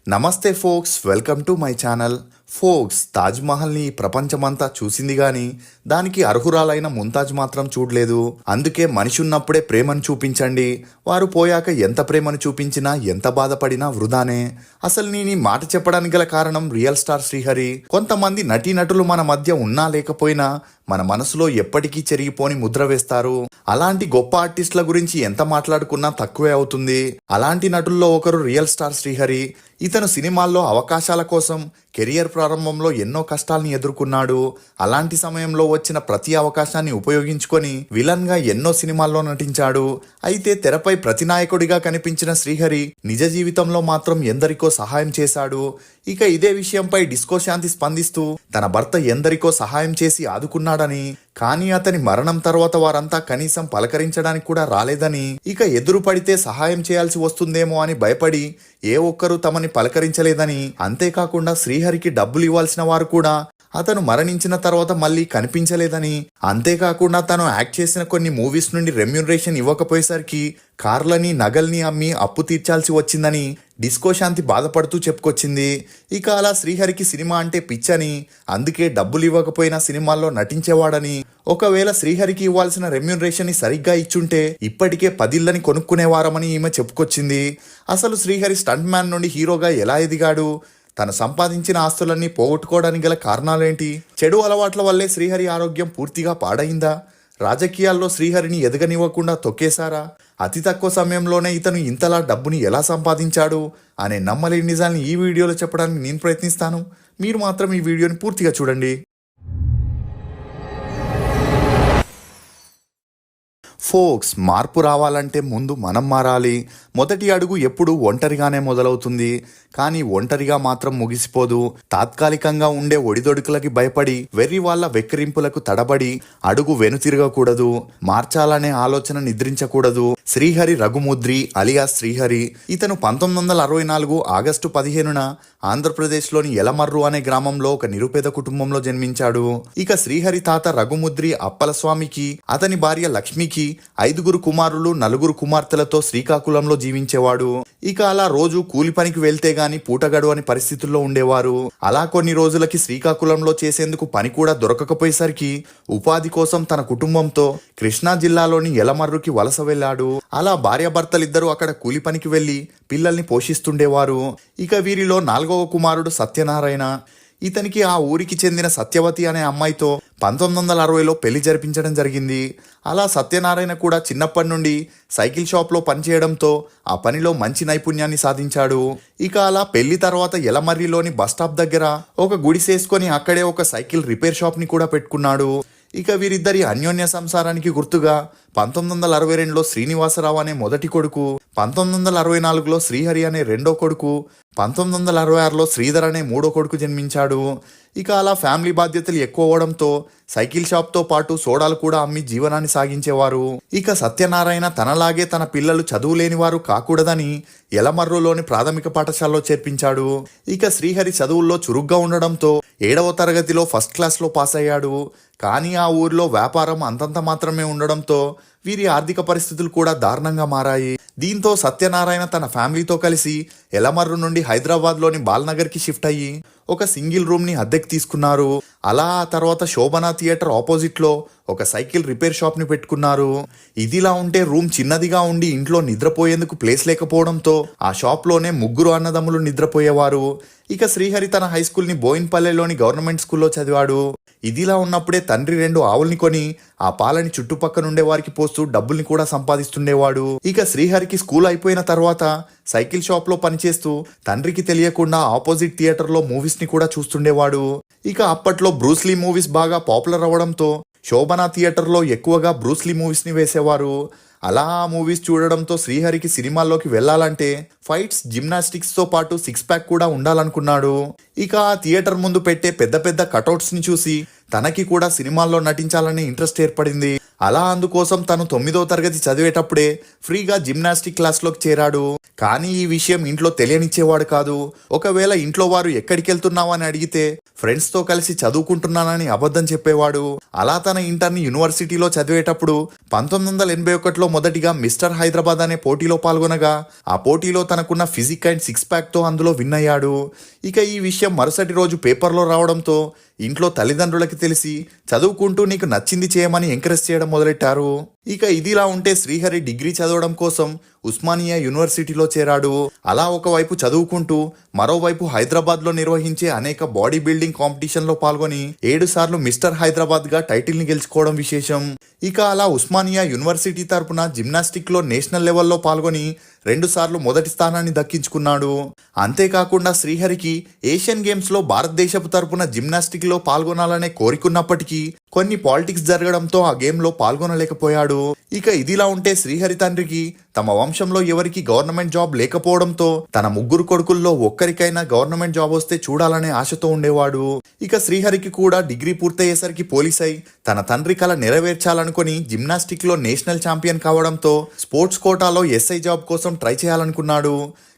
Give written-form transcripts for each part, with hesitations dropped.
నమస్తే folks, welcome to my channel. Folks, Taj మహల్ని ప్రపంచమంతా చూసింది గాని దానికి అర్హురాలైన ముంతాజ్ మాత్రం చూడలేదు. అందుకే మనిషి ఉన్నప్పుడే ప్రేమను చూపించండి, వారు పోయాక ఎంత ప్రేమను చూపించినా ఎంత బాధపడినా వృధానే. అసలు నేను ఈ మాట చెప్పడానికి గల కారణం రియల్ స్టార్ శ్రీహరి. కొంతమంది నటీనటులు మన మధ్య ఉన్నా లేకపోయినా మన మనసులో ఎప్పటికీ చెరిగిపోని ముద్ర వేస్తారు. అలాంటి గొప్ప ఆర్టిస్టుల గురించి ఎంత మాట్లాడుకున్నా తక్కువే అవుతుంది. అలాంటి నటుల్లో ఒకరు రియల్ స్టార్ శ్రీహరి. ఇతను సినిమాల్లో అవకాశాల కోసం కెరియర్ ప్రారంభంలో ఎన్నో కష్టాల్ని ఎదుర్కొన్నాడు. అలాంటి సమయంలో వచ్చిన ప్రతి అవకాశాన్ని ఉపయోగించుకొని విలన్ గా ఎన్నో సినిమాల్లో నటించాడు. అయితే తెరపై ప్రతినాయకుడిగా కనిపించిన శ్రీహరి నిజ జీవితంలో మాత్రం ఎందరికో సహాయం చేశాడు. ఇక ఇదే విషయంపై డిస్కో శాంతి స్పందిస్తూ తన భర్త ఎందరికో సహాయం చేసి ఆదుకున్నాడని, కానీ అతని మరణం తర్వాత వారంతా కనీసం పలకరించడానికి కూడా రాలేదని, ఇక ఎదురు పడితే సహాయం చేయాల్సి వస్తుందేమో అని భయపడి ఏ ఒక్కరూ తమని పలకరించలేదని, అంతేకాకుండా శ్రీహరికి డబ్బులు ఇవ్వాల్సిన వారు కూడా అతను మరణించిన తర్వాత మళ్ళీ కనిపించలేదని, అంతేకాకుండా తను యాక్ట్ చేసిన కొన్ని మూవీస్ నుండి రెమ్యూనరేషన్ ఇవ్వకపోయేసరికి కార్లని నగల్ని అమ్మి అప్పు తీర్చాల్సి వచ్చిందని డిస్కో శాంతి బాధపడుతూ చెప్పుకొచ్చింది. ఇక అలా శ్రీహరికి సినిమా అంటే పిచ్చని, అందుకే డబ్బులు ఇవ్వకపోయినా సినిమాల్లో నటించేవాడని, ఒకవేళ శ్రీహరికి ఇవ్వాల్సిన రెమ్యూనరేషన్ ని సరిగ్గా ఇచ్చుంటే ఇప్పటికే 10 ఇళ్ళని కొనుక్కునేవారమని ఈమె చెప్పుకొచ్చింది. అసలు శ్రీహరి స్టంట్ మ్యాన్ నుండి హీరోగా ఎలా ఎదిగాడు, తను సంపాదించిన ఆస్తులన్నీ పోగొట్టుకోవడానికి గల కారణాలేంటి, చెడు అలవాట్ల వల్లే శ్రీహరి ఆరోగ్యం పూర్తిగా పాడైందా, రాజకీయాల్లో శ్రీహరిని ఎదగనివ్వకుండా తొక్కేశారా, అతి తక్కువ సమయంలోనే ఇతను ఇంతలా డబ్బుని ఎలా సంపాదించాడు అనే నమ్మలేని నిజాన్ని ఈ వీడియోలో చెప్పడానికి నేను ప్రయత్నిస్తాను. మీరు మాత్రం ఈ వీడియోని పూర్తిగా చూడండి. ఫోక్స్, మార్పు రావాలంటే ముందు మనం మారాలి. మొదటి అడుగు ఎప్పుడు ఒంటరిగానే మొదలవుతుంది, కానీ ఒంటరిగా మాత్రం ముగిసిపోదు. తాత్కాలికంగా ఉండే ఒడిదొడుకులకి భయపడి వెర్రి వాళ్ళ వెక్కిరింపులకు తడబడి అడుగు వెనుతిరగకూడదు. మార్చాలనే ఆలోచన నిద్రించకూడదు. శ్రీహరి రఘుముద్రి అలియాస్ శ్రీహరి. ఇతను 1964 ఆగస్టు 15న ఆంధ్రప్రదేశ్లోని యలమర్రు అనే గ్రామంలో ఒక నిరుపేద కుటుంబంలో జన్మించాడు. ఇక శ్రీహరి తాత రఘుముద్రి అప్పలస్వామికి, అతని భార్య లక్ష్మికి 5 కుమారులు 4 కుమార్తెలతో శ్రీకాకుళంలో జీవించేవాడు. ఇక అలా రోజు కూలి పనికి వెళ్తే గాని పూట గడవని పరిస్థితుల్లో ఉండేవారు. అలా కొన్ని రోజులకి శ్రీకాకుళంలో చేసేందుకు పని కూడా దొరకకపోయేసరికి ఉపాధి కోసం తన కుటుంబంతో కృష్ణా జిల్లాలోని యలమర్రుకి వలస వెళ్లాడు. అలా భార్యాభర్తలిద్దరూ అక్కడ కూలి పనికి వెళ్లి పిల్లల్ని పోషిస్తుండేవారు. ఇక వీరిలో 4వ కుమారుడు సత్యనారాయణ. ఇతనికి ఆ ఊరికి చెందిన సత్యవతి అనే అమ్మాయితో 1960లో పెళ్లి జరిపించడం జరిగింది. అలా సత్యనారాయణ కూడా చిన్నప్పటి నుండి సైకిల్ షాప్లో పనిచేయడంతో ఆ పనిలో మంచి నైపుణ్యాన్ని సాధించాడు. ఇక అలా పెళ్లి తర్వాత యలమర్రిలోని బస్టాప్ దగ్గర ఒక గుడిసేసుకొని అక్కడే ఒక సైకిల్ రిపేర్ షాప్ని కూడా పెట్టుకున్నాడు. ఇక వీరిద్దరి అన్యోన్య సంసారానికి గుర్తుగా 1962లో శ్రీనివాసరావు అనే మొదటి కొడుకు, 1964లో శ్రీహరి అనే రెండో కొడుకు, 1966లో శ్రీధర్ అనే మూడో కొడుకు జన్మించాడు. ఇక అలా ఫ్యామిలీ బాధ్యతలు ఎక్కువ అవడంతో సైకిల్ షాప్తో పాటు సోడాలు కూడా అమ్మి జీవనాన్ని సాగించేవారు. ఇక సత్యనారాయణ తనలాగే తన పిల్లలు చదువు లేని వారు కాకూడదని యలమర్రులోని ప్రాథమిక పాఠశాలలో చేర్పించాడు. ఇక శ్రీహరి చదువుల్లో చురుగ్గా ఉండడంతో 7వ తరగతిలో ఫస్ట్ క్లాస్లో పాస్ అయ్యాడు. కానీ ఆ ఊరిలో వ్యాపారం అంతంత మాత్రమే ఉండడంతో వీరి ఆర్థిక పరిస్థితులు కూడా దారుణంగా మారాయి. దీంతో సత్యనారాయణ తన ఫ్యామిలీతో కలిసి యలమర్రు నుండి హైదరాబాద్లోని బాల్నగర్కి షిఫ్ట్ అయ్యి ఒక సింగిల్ రూమ్ని అద్దెకి తీసుకున్నారు. అలా ఆ తర్వాత శోభనా థియేటర్ ఆపోజిట్లో ఒక సైకిల్ రిపేర్ షాప్ని పెట్టుకున్నారు. ఇదిలా ఉంటే రూమ్ చిన్నదిగా ఉండి ఇంట్లో నిద్రపోయేందుకు ప్లేస్ లేకపోవడంతో ఆ షాప్లోనే 3 అన్నదమ్ములు నిద్రపోయేవారు. ఇక శ్రీహరి తన హై స్కూల్ని బోయిన్పల్లెలోని గవర్నమెంట్ స్కూల్లో చదివాడు. ఇదిలా ఉన్నప్పుడే తండ్రి 2 ఆవుల్ని కొని ఆ పాలని చుట్టుపక్కనుండే వారికి పోస్తూ డబ్బుల్ని కూడా సంపాదిస్తుండేవాడు. ఇక శ్రీహరికి స్కూల్ అయిపోయిన తర్వాత సైకిల్ షాప్లో పనిచేస్తూ తండ్రికి తెలియకుండా ఆపోజిట్ థియేటర్లో మూవీస్ ని కూడా చూస్తుండేవాడు. ఇక అప్పట్లో బ్రూస్లీ మూవీస్ బాగా పాపులర్ అవ్వడంతో శోభనా థియేటర్లో ఎక్కువగా బ్రూస్లీ మూవీస్ ని వేసేవారు. అలా ఆ మూవీస్ చూడడంతో శ్రీహరికి సినిమాల్లోకి వెళ్లాలంటే ఫైట్స్, జిమ్నాస్టిక్స్ తో పాటు 6 ప్యాక్ కూడా ఉండాలనుకున్నాడు. ఇక ఆ థియేటర్ ముందు పెట్టే పెద్ద పెద్ద కటౌట్స్ ని చూసి తనకి కూడా సినిమాల్లో నటించాలనే ఇంట్రెస్ట్ ఏర్పడింది. అలా అందుకోసం తను 9వ తరగతి చదివేటప్పుడే ఫ్రీగా జిమ్నాస్టిక్ క్లాస్లోకి చేరాడు. కానీ ఈ విషయం ఇంట్లో తెలియనిచ్చేవాడు కాదు. ఒకవేళ ఇంట్లో వారు ఎక్కడికి వెళ్తున్నావు అని అడిగితే ఫ్రెండ్స్ తో కలిసి చదువుకుంటున్నానని అబద్ధం చెప్పేవాడు. అలా తన ఇంటర్ని యూనివర్సిటీలో చదివేటప్పుడు 1981లో మొదటిగా మిస్టర్ హైదరాబాద్ అనే పోటీలో పాల్గొనగా ఆ పోటీలో తనకున్న ఫిజిక్ అండ్ సిక్స్ ప్యాక్ తో అందులో విన్ అయ్యాడు. ఇక ఈ విషయం మరుసటి రోజు పేపర్లో రావడంతో ఇంట్లో తల్లిదండ్రులకి తెలిసి చదువుకుంటూ నీకు నచ్చింది చేయమని ఎంకరేజ్ చేయడం మొదలెట్టారు. ఇక ఇదిలా ఉంటే శ్రీహరి డిగ్రీ చదవడం కోసం ఉస్మానియా యూనివర్సిటీలో చేరాడు. అలా ఒకవైపు చదువుకుంటూ మరోవైపు హైదరాబాద్ లో నిర్వహించే అనేక బాడీ బిల్డింగ్ కాంపిటీషన్ లో పాల్గొని 7 సార్లు మిస్టర్ హైదరాబాద్ గా టైటిల్ ని గెలుచుకోవడం విశేషం. ఇక అలా ఉస్మానియా యూనివర్సిటీ తరపున జిమ్నాస్టిక్ లో నేషనల్ లెవెల్లో పాల్గొని 2 సార్లు మొదటి స్థానాన్ని దక్కించుకున్నాడు. అంతేకాకుండా శ్రీహరికి ఏషియన్ గేమ్స్ లో భారతదేశపు తరపున జిమ్నాస్టిక్ లో పాల్గొనాలనే కోరికున్నప్పటికీ కొన్ని పాలిటిక్స్ జరగడంతో ఆ గేమ్ లో పాల్గొనలేకపోయాడు. ఇక ఇదిలా ఉంటే శ్రీహరి తండ్రికి తమ వంశంలో ఎవరికి గవర్నమెంట్ జాబ్ లేకపోవడంతో తన 3 కొడుకుల్లో ఒక్కరికైనా గవర్నమెంట్ జాబ్ వస్తే చూడాలనే ఆశతో ఉండేవాడు. ఇక శ్రీహరికి కూడా డిగ్రీ పూర్తయ్యేసరికి పోలీస్ అయి తన తండ్రి కల నెరవేర్చాలనుకుని జిమ్నాస్టిక్ లో నేషనల్ ఛాంపియన్ కావడంతో స్పోర్ట్స్ కోటాలో ఎస్ఐ జాబ్ కోసం ట్రై చేయాలనుకున్నాడు.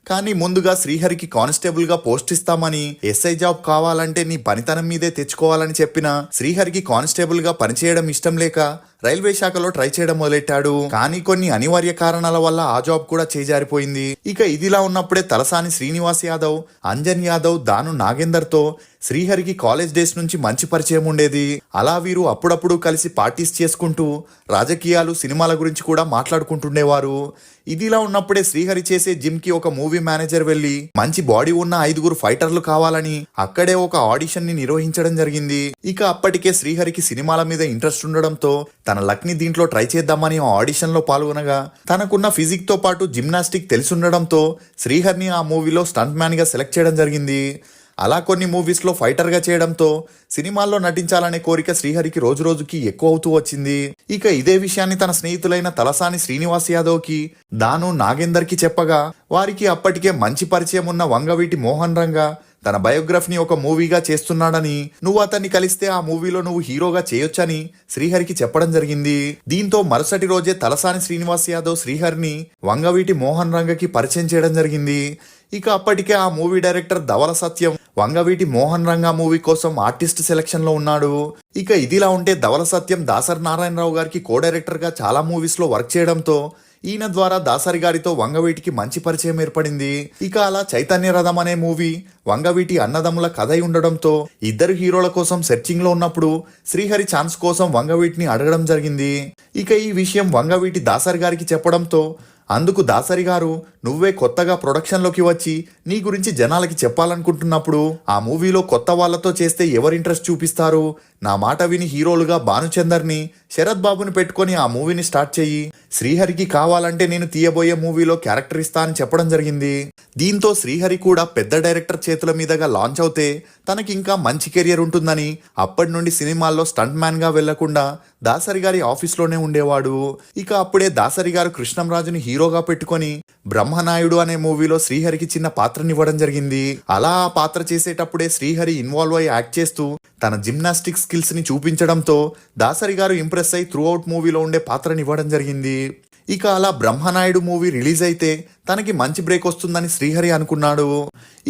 కానీ ముందుగా శ్రీహరికి కానిస్టేబుల్ గా పోస్ట్ ఇస్తామని, ఎస్ఐ జాబ్ కావాలంటే నీ పనితనం మీదే తెచ్చుకోవాలని చెప్పిన శ్రీహరికి కానిస్టేబుల్ గా పనిచేయడం ఇష్టం లేక రైల్వే శాఖలో ట్రై చేయడం మొదలెట్టాడు. కానీ కొన్ని అనివార్య కారణాల వల్ల ఆ జాబ్ కూడా చేజారిపోయింది. ఇక ఇదిలా ఉన్నప్పుడే తలసాని శ్రీనివాస్ యాదవ్, అంజన్ యాదవ్, దాను నాగేందర్ తో శ్రీహరికి కాలేజ్ డేస్ నుంచి మంచి పరిచయం ఉండేది. అలా వీరు అప్పుడప్పుడు కలిసి పార్టీస్ చేసుకుంటూ రాజకీయాలు, సినిమాల గురించి కూడా మాట్లాడుకుంటుండేవారు. ఇదిలా ఉన్నప్పుడే శ్రీహరి చేసే జిమ్ కి ఒక మూవీ మేనేజర్ వెళ్లి మంచి బాడీ ఉన్న 5 ఫైటర్లు కావాలని అక్కడే ఒక ఆడిషన్ ని నిర్వహించడం జరిగింది. ఇక అప్పటికే శ్రీహరికి సినిమాల మీద ఇంట్రెస్ట్ ఉండడంతో తన లక్ ని దీంట్లో ట్రై చేద్దామని ఆ ఆడిషన్ లో పాల్గొనగా తనకున్న ఫిజిక్ తో పాటు జిమ్నాస్టిక్ తెలిసుండడంతో శ్రీహరిని ఆ మూవీలో స్టంట్ మ్యాన్ గా సెలెక్ట్ చేయడం జరిగింది. అలా కొన్ని మూవీస్ లో ఫైటర్ గా చేయడంతో సినిమాల్లో నటించాలనే కోరిక శ్రీహరికి రోజు రోజుకి ఎక్కువ అవుతూ వచ్చింది. ఇక ఇదే విషయాన్ని తన స్నేహితులైన తలసాని శ్రీనివాస్ యాదవ్ కి, దాను నాగేందర్ కి చెప్పగా వారికి అప్పటికే మంచి పరిచయం ఉన్న వంగవీటి మోహన్ రంగా తన బయోగ్రఫీని ఒక మూవీగా చేస్తున్నాడని, నువ్వు అతన్ని కలిస్తే ఆ మూవీలో నువ్వు హీరోగా చేయొచ్చని శ్రీహరికి చెప్పడం జరిగింది. దీంతో మరుసటి రోజే తలసాని శ్రీనివాస్ యాదవ్ శ్రీహరిని వంగవీటి మోహన్ రంగకి పరిచయం చేయడం జరిగింది. ఇక అప్పటికే ఆ మూవీ డైరెక్టర్ ధవల సత్యం వంగవీటి మోహన్ రంగా మూవీ కోసం ఆర్టిస్ట్ సెలక్షన్ లో ఉన్నాడు. ఇక ఇదిలా ఉంటే ధవల సత్యం దాసరి నారాయణరావు గారికి కో డైరెక్టర్ గా చాలా మూవీస్ లో వర్క్ చేయడంతో ఈయన ద్వారా దాసరి గారితో వంగవీటికి మంచి పరిచయం ఏర్పడింది. ఇక అలా చైతన్య రథం అనే మూవీ వంగవీటి అన్నదమ్ముల కథ అయి ఉండడంతో ఇద్దరు హీరోల కోసం సెర్చింగ్ లో ఉన్నప్పుడు శ్రీహరి ఛాన్స్ కోసం వంగవీటిని అడగడం జరిగింది. ఇక ఈ విషయం వంగవీటి దాసరి గారికి చెప్పడంతో అందుకు దాసరి గారు, నువ్వే కొత్తగా ప్రొడక్షన్లోకి వచ్చి నీ గురించి జనాలకి చెప్పాలనుకుంటున్నప్పుడు ఆ మూవీలో కొత్త వాళ్లతో చేస్తే ఎవరు ఇంట్రెస్ట్ చూపిస్తారు? నా మాట విని హీరోలుగా భానుచందర్ని, శరత్ బాబుని పెట్టుకొని ఆ మూవీని స్టార్ట్ చెయ్యి. శ్రీహరికి కావాలంటే నేను తీయబోయే మూవీలో క్యారెక్టర్ ఇస్తా అని చెప్పడం జరిగింది. దీంతో శ్రీహరి కూడా పెద్ద డైరెక్టర్ చేతుల మీదుగా లాంచ్ అవుతే తనకి ఇంకా మంచి కెరియర్ ఉంటుందని అప్పటి నుండి సినిమాల్లో స్టంట్ మ్యాన్ గా వెళ్లకుండా దాసరి గారి ఆఫీస్లోనే ఉండేవాడు. ఇక అప్పుడే దాసరి గారు కృష్ణంరాజుని హీరోగా పెట్టుకొని బ్రహ్మనాయుడు అనే మూవీలో శ్రీహరికి చిన్న పాత్రనివ్వడం జరిగింది. అలా ఆ పాత్ర చేసేటప్పుడే శ్రీహరి ఇన్వాల్వ్ అయ్యి యాక్ట్ చేస్తూ తన జిమ్నాస్టిక్ స్కిల్స్ ని చూపించడంతో దాసరి గారు ఇంప్రెస్ అయి త్రూ అవుట్ మూవీలో ఉండే పాత్రనివ్వడం జరిగింది. ఇక అలా బ్రహ్మనాయుడు మూవీ రిలీజ్ అయితే తనకి మంచి బ్రేక్ వస్తుందని శ్రీహరి అనుకున్నాడు.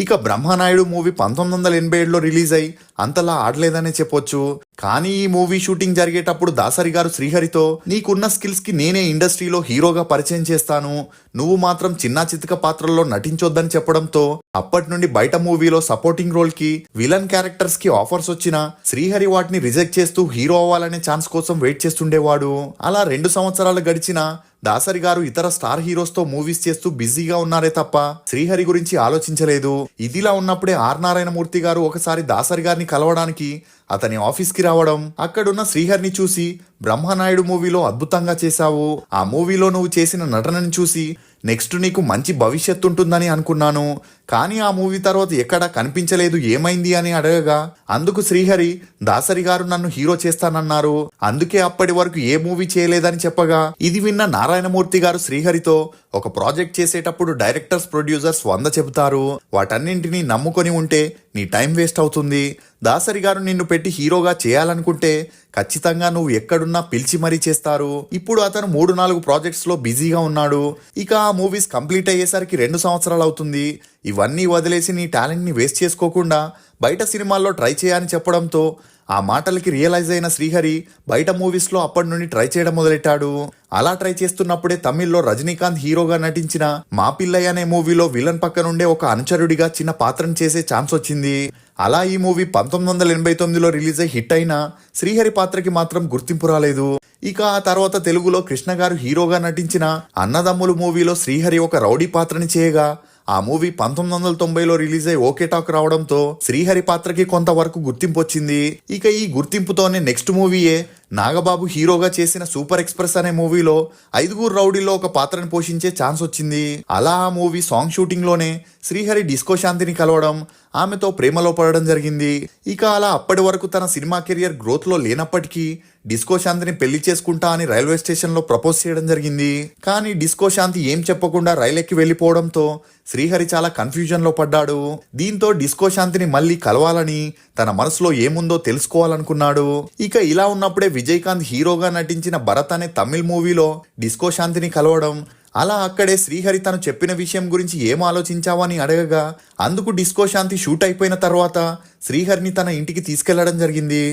ఇక బ్రహ్మనాయుడు మూవీ 1987లో రిలీజ్ అయి అంతలా ఆడలేదనే చెప్పొచ్చు. కానీ ఈ మూవీ షూటింగ్ జరిగేటప్పుడు దాసరి గారు శ్రీహరితో, నీకున్న స్కిల్స్ కి నేనే ఇండస్ట్రీలో హీరోగా పరిచయం చేస్తాను, నువ్వు మాత్రం చిన్న చితక పాత్రల్లో నటించొద్దని చెప్పడంతో అప్పటి నుండి బయట మూవీలో సపోర్టింగ్ రోల్ కి, విలన్ క్యారెక్టర్స్ కి ఆఫర్స్ వచ్చినా శ్రీహరి వాటిని రిజెక్ట్ చేస్తూ హీరో అవ్వాలనే ఛాన్స్ కోసం వెయిట్ చేస్తుండేవాడు. అలా 2 సంవత్సరాలు గడిచినా దాసరి గారు ఇతర స్టార్ హీరోస్ తో మూవీస్ చేస్తూ బిజీగా ఉన్నారే తప్ప శ్రీహరి గురించి ఆలోచించలేదు. ఇదిలా ఉన్నప్పుడే ఆర్ నారాయణమూర్తి గారు ఒకసారి దాసరి గారిని కలవడానికి అతని ఆఫీస్ కి రావడం, అక్కడున్న శ్రీహరిని చూసి, బ్రహ్మనాయుడు మూవీలో అద్భుతంగా చేశావు, ఆ మూవీలో నువ్వు చేసిన నటనని చూసి నెక్స్ట్ నీకు మంచి భవిష్యత్తు ఉంటుందని అనుకున్నాను, కానీ ఆ మూవీ తర్వాత ఎక్కడా కనిపించలేదు, ఏమైంది అని అడగగా అందుకు శ్రీహరి, దాసరి గారు నన్ను హీరో చేస్తానన్నారు, అందుకే అప్పటి వరకు ఏ మూవీ చేయలేదని చెప్పగా ఇది విన్న నారాయణమూర్తి గారు శ్రీహరితో, ఒక ప్రాజెక్ట్ చేసేటప్పుడు డైరెక్టర్స్, ప్రొడ్యూసర్స్ 100 చెబుతారు, వాటన్నింటినీ నమ్ముకొని ఉంటే నీ టైం వేస్ట్ అవుతుంది. దాసరి గారు నిన్ను పెట్టి హీరోగా చేయాలనుకుంటే ఖచ్చితంగా నువ్వు ఎక్కడున్నా పిలిచి మరీ చేస్తారు. ఇప్పుడు అతను 3-4 ప్రాజెక్ట్స్ లో బిజీగా ఉన్నాడు. ఇక ఆ మూవీస్ కంప్లీట్ అయ్యేసరికి 2 సంవత్సరాలు అవుతుంది. ఇవన్నీ వదిలేసి నీ టాలెంట్ ని వేస్ట్ చేసుకోకుండా బయట సినిమాల్లో ట్రై చేయని చెప్పడంతో ఆ మాటలకి రియలైజ్ అయిన శ్రీహరి బయట మూవీస్లో అప్పటి నుండి ట్రై చేయడం మొదలెట్టాడు. అలా ట్రై చేస్తున్నప్పుడే తమిళ్లో రజనీకాంత్ హీరోగా నటించిన మా పిల్లయ్య అనే మూవీలో విలన్ పక్క నుండే ఒక అనుచరుడిగా చిన్న పాత్రను చేసే ఛాన్స్ వచ్చింది. అలా ఈ మూవీ 1989లో రిలీజ్ అయి హిట్ అయినా శ్రీహరి పాత్రకి మాత్రం గుర్తింపు రాలేదు. ఇక ఆ తర్వాత తెలుగులో కృష్ణ గారు హీరోగా నటించిన అన్నదమ్ములు మూవీలో శ్రీహరి ఒక రౌడీ పాత్రని చేయగా ఆ మూవీ 1990లో రిలీజ్ అయి ఓకే టాక్ రావడంతో శ్రీహరి పాత్రకి కొంతవరకు గుర్తింపు వచ్చింది. ఇక ఈ గుర్తింపుతోనే నెక్స్ట్ మూవీయే నాగబాబు హీరోగా చేసిన సూపర్ ఎక్స్ప్రెస్ అనే మూవీలో 5 రౌడీల్లో ఒక పాత్రను పోషించే ఛాన్స్ వచ్చింది. అలా ఆ మూవీ సాంగ్ షూటింగ్ లోనే శ్రీహరి డిస్కో శాంతిని కలవడం, ఆమెతో ప్రేమలో పడడం జరిగింది. ఇక అలా అప్పటి వరకు తన సినిమా కెరియర్ గ్రోత్ లో లేనప్పటికీ డిస్కో శాంతిని పెళ్లి చేసుకుంటా అని రైల్వే స్టేషన్ లో ప్రపోజ్ చేయడం జరిగింది. కానీ డిస్కో శాంతి ఏం చెప్పకుండా రైలెక్కి వెళ్లిపోవడంతో శ్రీహరి చాలా కన్ఫ్యూజన్ లో పడ్డాడు. దీంతో డిస్కో శాంతిని మళ్ళీ కలవాలని, తన మనసులో ఏముందో తెలుసుకోవాలనుకున్నాడు. ఇక ఇలా ఉన్నప్పుడే విజయకాంత్ హీరోగా నటించిన భరత్ అనే తమిళ్ మూవీలో డిస్కో శాంతిని కలవడం, అలా అక్కడే శ్రీహరి తను చెప్పిన విషయం గురించి ఏం ఆలోచించావని అడగగా అందుకు డిస్కో శాంతి షూట్ అయిపోయిన తర్వాత శ్రీహరిని తన ఇంటికి తీసుకెళ్లడం జరిగింది.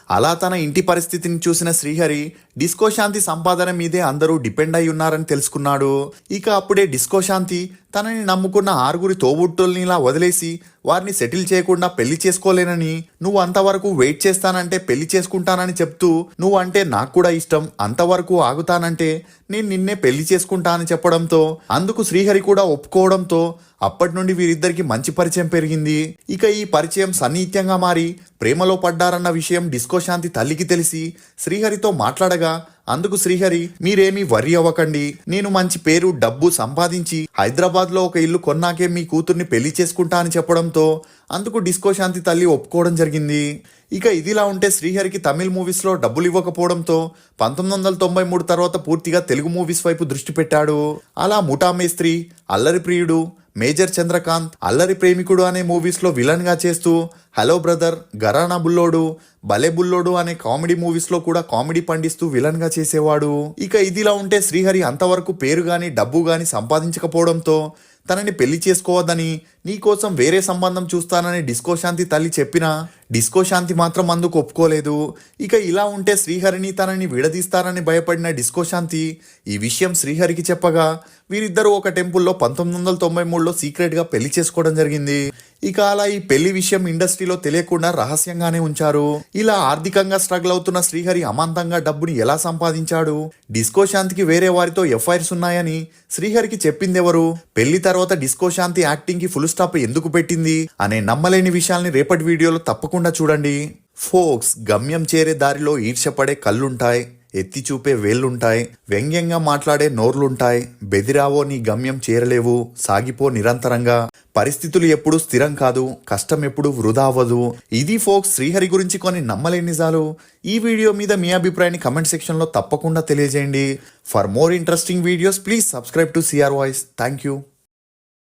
అలా తన ఇంటి పరిస్థితిని చూసిన శ్రీహరి డిస్కో శాంతి సంపాదన మీదే అందరూ డిపెండ్ అయి ఉన్నారని తెలుసుకున్నాడు. ఇక అప్పుడే డిస్కో శాంతి తనని నమ్ముకున్న 6 తోబుట్టుల్ని ఇలా వదిలేసి వారిని సెటిల్ చేయకుండా పెళ్లి చేసుకోలేనని, నువ్వు అంతవరకు వెయిట్ చేస్తానంటే పెళ్లి చేసుకుంటానని చెప్తూ నువ్వు అంటే నాకు కూడా ఇష్టం, అంతవరకు ఆగుతానంటే నేను నిన్నే పెళ్లి చేసుకుంటా అని చెప్పడంతో అందుకు శ్రీహరి కూడా ఒప్పుకోవడంతో అప్పటి నుండి వీరిద్దరికి మంచి పరిచయం పెరిగింది. ఇక ఈ పరిచయం సన్నిహిత్యంగా మారి ప్రేమలో పడ్డారన్న విషయం డిస్కో శాంతి తల్లికి తెలిసి శ్రీహరితో మాట్లాడగా అందుకు శ్రీహరి మీరేమీ వర్రీ అవ్వకండి, నేను మంచి పేరు డబ్బు సంపాదించి హైదరాబాద్ లో ఒక ఇల్లు కొన్నాకే మీ కూతుర్ని పెళ్లి చేసుకుంటా అని చెప్పడంతో అందుకు డిస్కో శాంతి తల్లి ఒప్పుకోవడం జరిగింది. ఇక ఇదిలా ఉంటే శ్రీహరికి తమిళ్ మూవీస్ లో డబ్బులు ఇవ్వకపోవడంతో 1993 తర్వాత పూర్తిగా తెలుగు మూవీస్ వైపు దృష్టి పెట్టాడు. అలా ముఠా మేస్త్రి, అల్లరి ప్రియుడు, మేజర్ చంద్రకాంత్, అల్లరి ప్రేమికుడు అనే మూవీస్ లో విలన్ గా చేస్తూ హలో బ్రదర్, గరానా బుల్లోడు, భలే బుల్లోడు అనే కామెడీ మూవీస్ లో కూడా కామెడీ పండిస్తూ విలన్ గా చేసేవాడు. ఇక ఇదిలా ఉంటే శ్రీహరి అంతవరకు పేరు గాని డబ్బు గాని సంపాదించకపోవడంతో తనని పెళ్లి చేసుకోవద్దని, నీకోసం వేరే సంబంధం చూస్తానని డిస్కో శాంతి తల్లి చెప్పినా డిస్కో శాంతి మాత్రం అందుకు ఒప్పుకోలేదు. ఇక ఇలా ఉంటే శ్రీహరిని తనని విడదీస్తారని భయపడిన డిస్కో శాంతి ఈ విషయం శ్రీహరికి చెప్పగా వీరిద్దరూ ఒక టెంపుల్లో 1993లో సీక్రెట్ గా పెళ్లి చేసుకోవడం జరిగింది. ఇక అలా ఈ పెళ్లి విషయం ఇండస్ట్రీలో తెలియకుండా రహస్యంగానే ఉంచారు. ఇలా ఆర్థికంగా స్ట్రగుల్ అవుతున్న శ్రీహరి అమాంతంగా డబ్బుని ఎలా సంపాదించాడు, డిస్కో శాంతికి వేరే వారితో ఎఫ్ఐఆర్స్ ఉన్నాయని శ్రీహరికి చెప్పిందెవరు, పెళ్లి తర్వాత డిస్కో శాంతి యాక్టింగ్ కి ఫుల్ స్టాప్ ఎందుకు పెట్టింది అనే నమ్మలేని విషయాల్ని రేపటి వీడియోలో తప్పకుండా చూడండి. ఫోక్స్, గమ్యం చేరే దారిలో ఈర్ష్యపడే కళ్ళుంటాయి, ఎత్తి చూపే వేళ్లుంటాయి, వ్యంగ్యంగా మాట్లాడే నోర్లుంటాయి, బెదిరావో నీ గమ్యం చేరలేవు, సాగిపో నిరంతరంగా, పరిస్థితులు ఎప్పుడు స్థిరం కాదు, కష్టం ఎప్పుడు వృధా అవ్వదు. ఇది ఫోక్స్ శ్రీహరి గురించి కొన్ని నమ్మలేని నిజాలు. ఈ వీడియో మీద మీ అభిప్రాయాన్ని కమెంట్ సెక్షన్ లో తప్పకుండా తెలియజేయండి. For more interesting videos please subscribe to CR voice. Thank you.